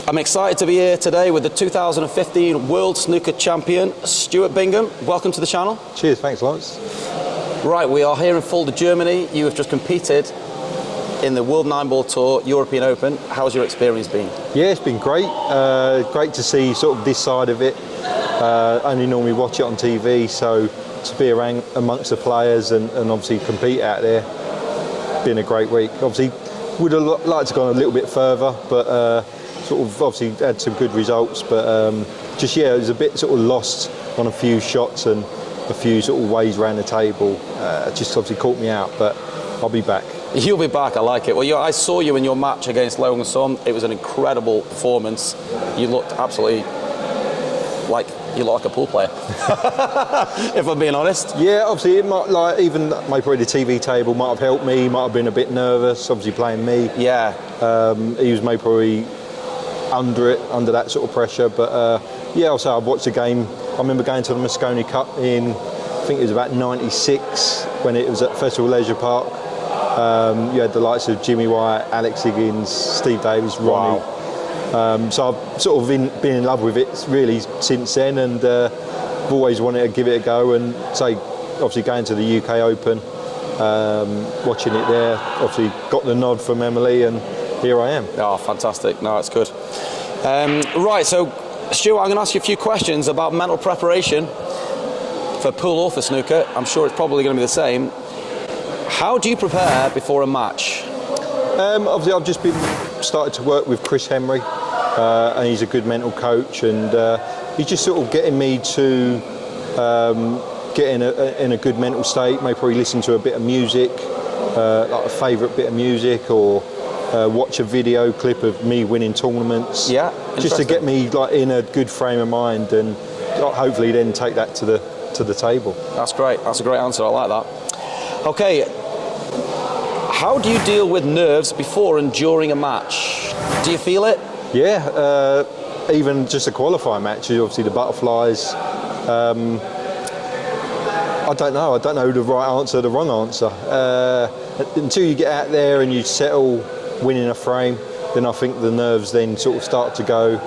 I'm excited to be here today with the 2015 World Snooker Champion, Stuart Bingham. Welcome to the channel. Cheers, thanks Lawrence. Right, we are here in Fulda, Germany. You have just competed in the World Nineball Tour, European Open. How's your experience been? Yeah, it's been great. Great to see sort of this side of it. Only normally watch it on TV, so to be around amongst the players and obviously compete out there, been a great week. Obviously, would have liked to go a little bit further, but sort of obviously had some good results. But just yeah, it was a bit sort of lost on a few shots and a few sort of ways around the table. Just obviously caught me out, but I'll be back. You'll be back, I like it. Well, I saw you in your match against Logan Son. It was an incredible performance. You looked absolutely like you look like a pool player, if I'm being honest. Yeah, obviously it might, like, even probably the TV table might have helped me, might have been a bit nervous, obviously playing me. Yeah. He was maybe probably under that sort of pressure, but yeah, also I've watched the game. I remember going to the Moscone Cup in, I think it was about 96, when it was at Festival Leisure Park. You had the likes of Jimmy White, Alex Higgins, Steve Davis, Ronnie. Wow. So I've sort of been in love with it really since then, and I've always wanted to give it a go. And say, obviously going to the UK Open, watching it there, obviously got the nod from Emily, and here I am. Oh, fantastic. No, it's good. Right, so Stuart, I'm going to ask you a few questions about mental preparation for pool or for snooker. I'm sure it's probably going to be the same. How do you prepare before a match? Obviously, I've just started to work with Chris Henry, and he's a good mental coach, and he's just sort of getting me to get in a good mental state. Maybe probably listen to a bit of music, like a favourite bit of music, or watch a video clip of me winning tournaments. Yeah, just to get me like in a good frame of mind, and hopefully then take that to the table. That's great. That's a great answer. I like that. Okay. How do you deal with nerves before and during a match? Do you feel it? Yeah, even just a qualifying match, obviously the butterflies. I don't know the right answer, the wrong answer. Until you get out there and you settle winning a frame, then I think the nerves then sort of start to go,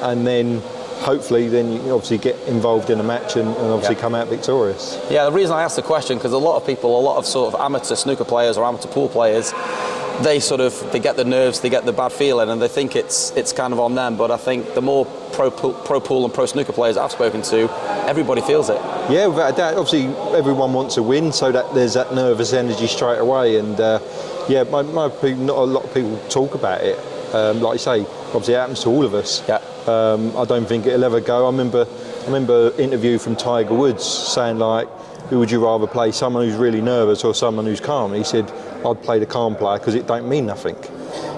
and then hopefully then you obviously get involved in a match and obviously come out victorious. Yeah, the reason I asked the question, because a lot of sort of amateur snooker players or amateur pool players, they get the nerves, they get the bad feeling, and they think it's kind of on them. But I think the more pro pool and pro snooker players I've spoken to, everybody feels it. Yeah, without a doubt. Obviously everyone wants to win, so that there's that nervous energy straight away. And yeah, not a lot of people talk about it. Like you say, obviously it happens to all of us. Yeah. I don't think it'll ever go. I remember an interview from Tiger Woods saying, like, who would you rather play, someone who's really nervous or someone who's calm? And he said, I'd play the calm player because it don't mean nothing.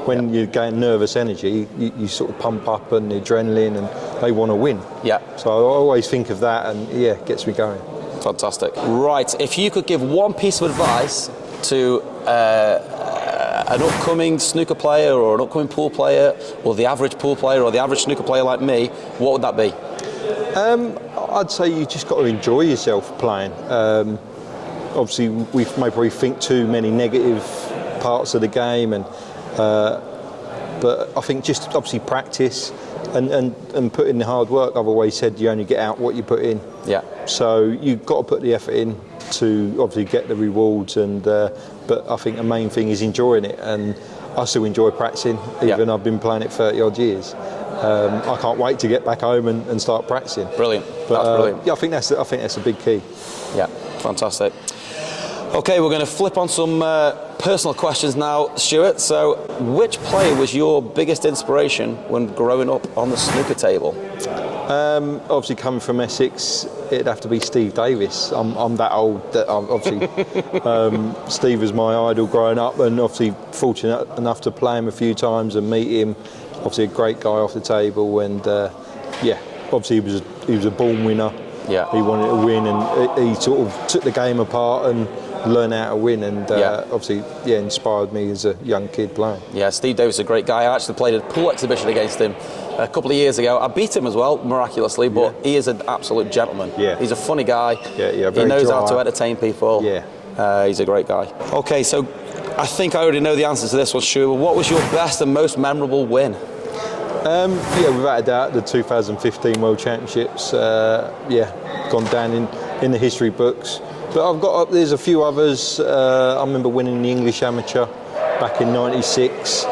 When you're getting nervous energy, you sort of pump up and the adrenaline, and they want to win. Yeah. So I always think of that, and yeah, it gets me going. Fantastic. Right, if you could give one piece of advice to an upcoming snooker player or an upcoming pool player, or the average pool player or the average snooker player like me, what would that be? I'd say you just got to enjoy yourself playing. Obviously we may probably think too many negative parts of the game, and but I think just obviously practice and put in the hard work. I've always said you only get out what you put in. Yeah. So you've got to put the effort in to obviously get the rewards, and but I think the main thing is enjoying it, and I still enjoy practicing, even I've been playing it 30 odd years. I can't wait to get back home and start practicing. Brilliant. But, that's brilliant. Yeah, I think that's a big key. Yeah, fantastic. Okay, we're going to flip on some personal questions now, Stuart. So, which player was your biggest inspiration when growing up on the snooker table? Obviously, coming from Essex, it'd have to be Steve Davis. I'm that old that obviously Steve was my idol growing up, and obviously fortunate enough to play him a few times and meet him. Obviously, a great guy off the table, and yeah, obviously he was a born winner. Yeah, he wanted to win, and he sort of took the game apart and learn how to win, and obviously inspired me as a young kid playing. Yeah, Steve Davis is a great guy. I actually played a pool exhibition against him a couple of years ago. I beat him as well, miraculously, but he is an absolute gentleman. Yeah. He's a funny guy. Yeah, he knows how to entertain people. Yeah. He's a great guy. Okay, so I think I already know the answer to this one, Stuart. What was your best and most memorable win? Yeah, without a doubt, the 2015 World Championships, gone down in the history books. But there's a few others. I remember winning the English Amateur back in '96.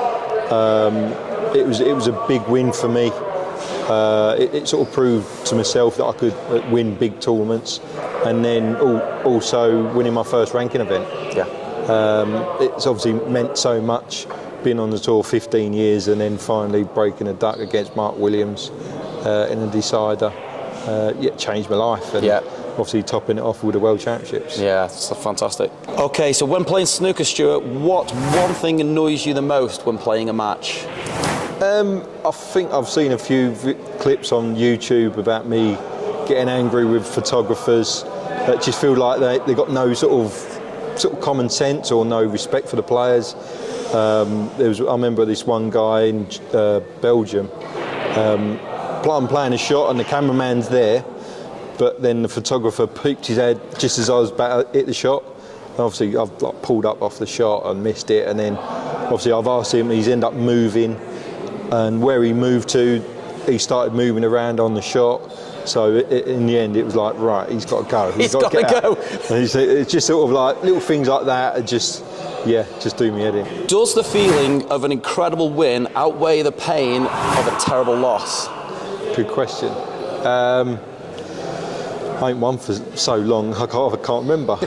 It was a big win for me. It sort of proved to myself that I could win big tournaments, and then also winning my first ranking event. Yeah. It's obviously meant so much, being on the tour 15 years and then finally breaking a duck against Mark Williams in a decider. Changed my life, and obviously topping it off with the World Championships. Yeah, it's fantastic. Okay, so when playing snooker, Stuart, what one thing annoys you the most when playing a match? I think I've seen a few clips on YouTube about me getting angry with photographers that just feel like they got no sort of common sense or no respect for the players. I remember this one guy in Belgium. I'm playing a shot and the cameraman's there, but then the photographer peeked his head just as I was about to hit the shot. And obviously I've pulled up off the shot and missed it, and then obviously I've asked him, he's ended up moving, and where he moved to, he started moving around on the shot. So in the end, it was like, right, he's got to go. He's got to go. And it's just sort of like little things like that, just do me head in. Does the feeling of an incredible win outweigh the pain of a terrible loss? Good question. I ain't won for so long, I can't remember.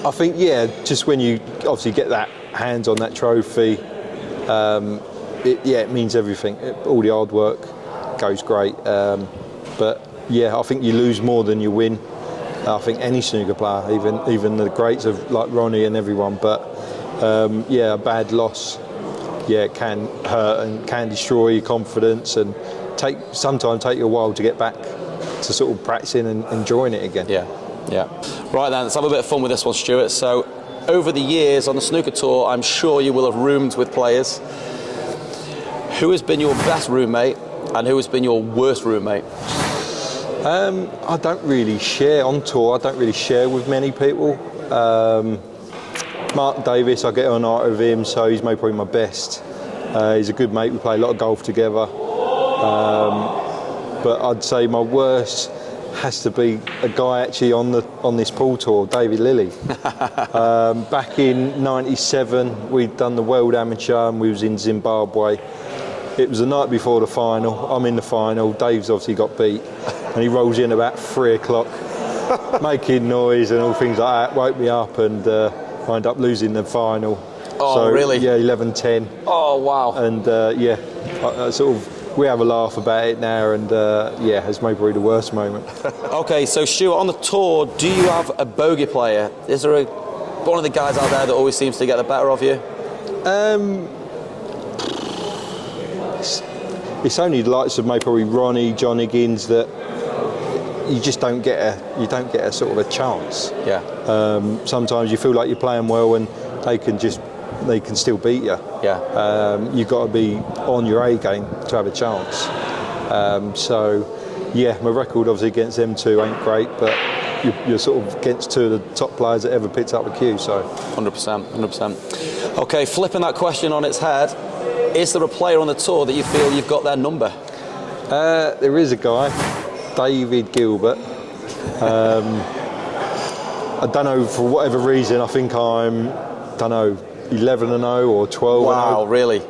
I think, just when you obviously get that hands on that trophy, it means everything. All the hard work goes great. But I think you lose more than you win. I think any snooker player, even the greats of like Ronnie and everyone. But a bad loss, can hurt and can destroy your confidence, and sometimes take you a while to get back to sort of practicing and enjoying it again. Yeah. Right then, let's have a bit of fun with this one, Stuart. So, over the years on the snooker tour, I'm sure you will have roomed with players. Who has been your best roommate, and who has been your worst roommate? I don't really share on tour. I don't really share with many people. Mark Davis, I get on art with him, so he's probably my best. He's a good mate. We play a lot of golf together. But I'd say my worst has to be a guy actually on this pool tour, David Lilly. Back in '97, we'd done the World Amateur and we was in Zimbabwe. It was the night before the final. I'm in the final. Dave's obviously got beat, and he rolls in about 3 o'clock, making noise and all things like that. Woke me up, and I ended up losing the final. Oh, so, really? Yeah, 11-10. Oh, wow. And we have a laugh about it now, and it's probably the worst moment. Okay, so Stuart, on the tour, do you have a bogey player? Is there one of the guys out there that always seems to get the better of you? It's only the likes of probably Ronnie, John Higgins, that you just don't get a sort of a chance. Yeah. Sometimes you feel like you're playing well and they can still beat you. Yeah. You've got to be on your A game to have a chance. My record obviously against them two ain't great, but you're sort of against two of the top players that ever picked up a cue. So 100%. Okay, flipping that question on its head, is there a player on the tour that you feel you've got their number? There is a guy, David Gilbert. I don't know, for whatever reason, I think I'm 11-0 or 12-0. Wow, really?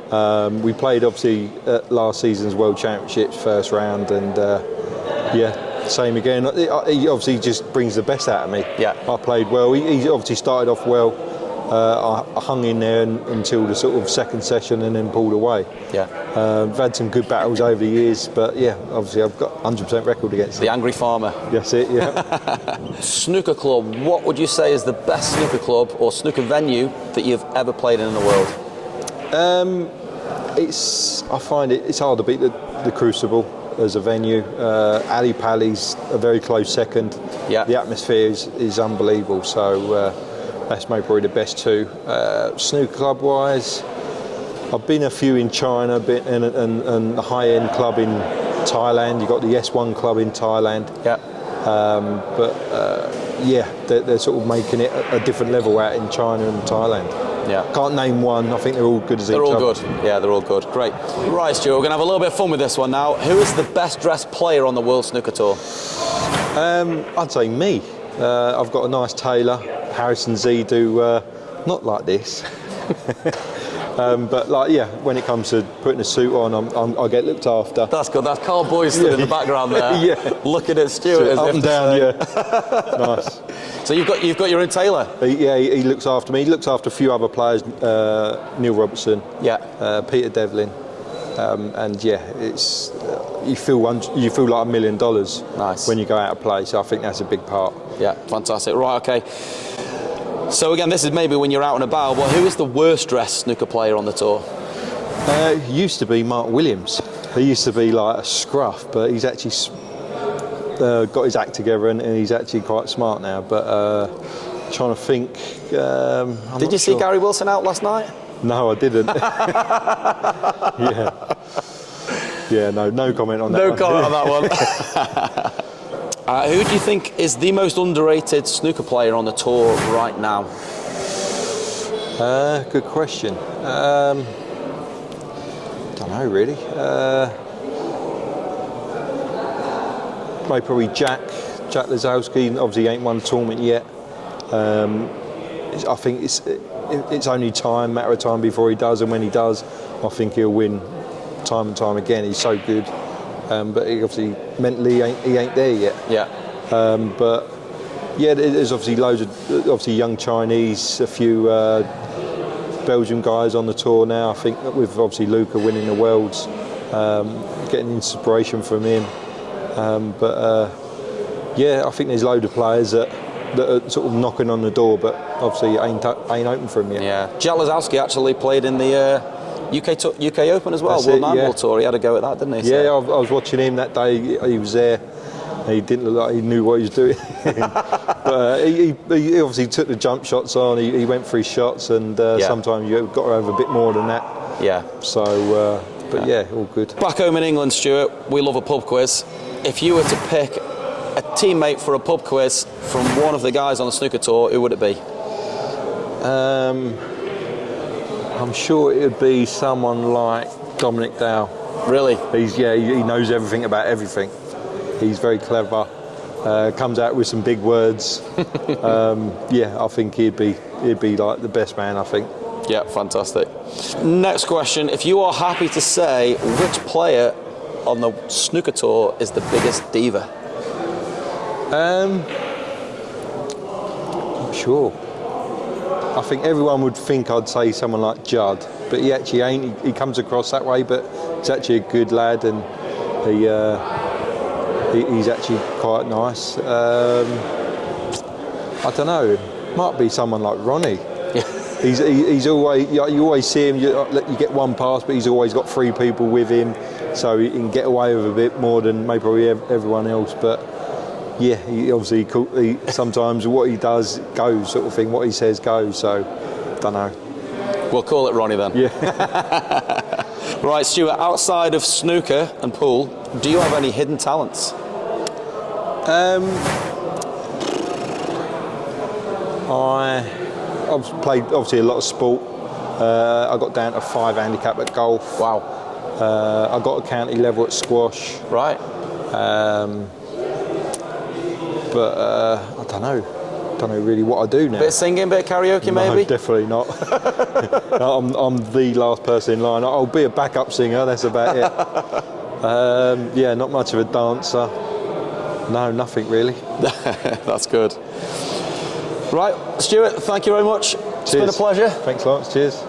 We played obviously at last season's World Championships first round, and same again. He obviously just brings the best out of me. Yeah. I played well. He obviously started off well. I hung in there until the sort of second session and then pulled away. Yeah. I've had some good battles over the years, but obviously I've got 100% record against him. The angry farmer. That's it, yeah. Snooker club, what would you say is the best snooker club or snooker venue that you've ever played in the world? I find it's hard to beat the Crucible as a venue. Ali Pali's a very close second. Yeah. The atmosphere is unbelievable, so that's probably the best two. Snooker club wise, I've been a few in China, and a high-end club in Thailand. You've got the S1 club in Thailand. Yeah. They're sort of making it a different level out in China and Thailand. Yeah. Can't name one. I think they're all good as each other. They're all good. Yeah, they're all good. Great. Right, Stuart, we're going to have a little bit of fun with this one now. Who is the best dressed player on the World Snooker Tour? I'd say me. I've got a nice tailor. Harrison Z do not like this. But like, yeah, when it comes to putting a suit on, I get looked after. That's good. That's Carl Boyston in the background there. Yeah. Looking at Stuart as up if and to down, say- yeah. Nice. So you've got your own tailor. He looks after me. He looks after a few other players. Neil Robertson. Yeah. Peter Devlin. And yeah, it's you feel like $1 million. Nice. When you go out of play. So I think that's a big part. Yeah, fantastic. Right, okay. So again, this is maybe when you're out and about, but who is the worst dressed snooker player on the tour? It used to be Mark Williams. He used to be like a scruff, but he's actually got his act together and he's actually quite smart now. But trying to think. Did you see Gary Wilson out last night? No, I didn't. Yeah, no comment on that. No one. comment on that one. Who do you think is the most underrated snooker player on the tour right now? Good question. Don't know really. Maybe probably Jack Lazowski. Obviously, he ain't won a tournament yet. I think it's only matter of time before he does, and when he does, I think he'll win time and time again. He's so good, but he obviously mentally he ain't there yet. Yeah. But yeah, there's obviously loads of young Chinese, a few Belgian guys on the tour now. I think with obviously Luca winning the Worlds, getting inspiration from him. Yeah, I think there's loads of players that are sort of knocking on the door, but obviously ain't open for him yet. Yeah. Jack Lazowski actually played in the UK Open as well, That's World it, Nineball yeah. Tour. He had a go at that, didn't he? Yeah, I was watching him that day. He was there. He didn't look like he knew what he was doing. But he obviously took the jump shots on. He went for his shots, and sometimes you've got to have a bit more than that. Yeah. So, but yeah, all good. Back home in England, Stuart, we love a pub quiz. If you were to pick a teammate for a pub quiz from one of the guys on the snooker tour, who would it be? I'm sure it would be someone like Dominic Dale. Really? He knows everything about everything. He's very clever. Comes out with some big words. Yeah, I think he'd be like the best man, I think. Yeah, fantastic. Next question. If you are happy to say which player on the snooker tour is the biggest diva? Not sure. I think everyone would think I'd say someone like Judd, but he actually ain't. He comes across that way, but he's actually a good lad, and he's actually quite nice. I don't know. Might be someone like Ronnie. He's always, you always see him. You get one pass, but he's always got 3 people with him, so he can get away with a bit more than maybe probably everyone else. But yeah, he obviously sometimes what he does goes, sort of thing. What he says goes. So don't know. We'll call it Ronnie then. Yeah. Right, Stuart. Outside of snooker and pool, do you have any hidden talents? I've played obviously a lot of sport. I got down to 5 handicap at golf. Wow. I got a county level at squash. Right. But I don't know really what I do now. Bit of singing, bit of karaoke, No, maybe? definitely not. I'm the last person in line. I'll be a backup singer, that's about it. Yeah, not much of a dancer. No, nothing really. That's good. Right, Stuart, thank you very much. It's been a pleasure. Thanks a lot, cheers.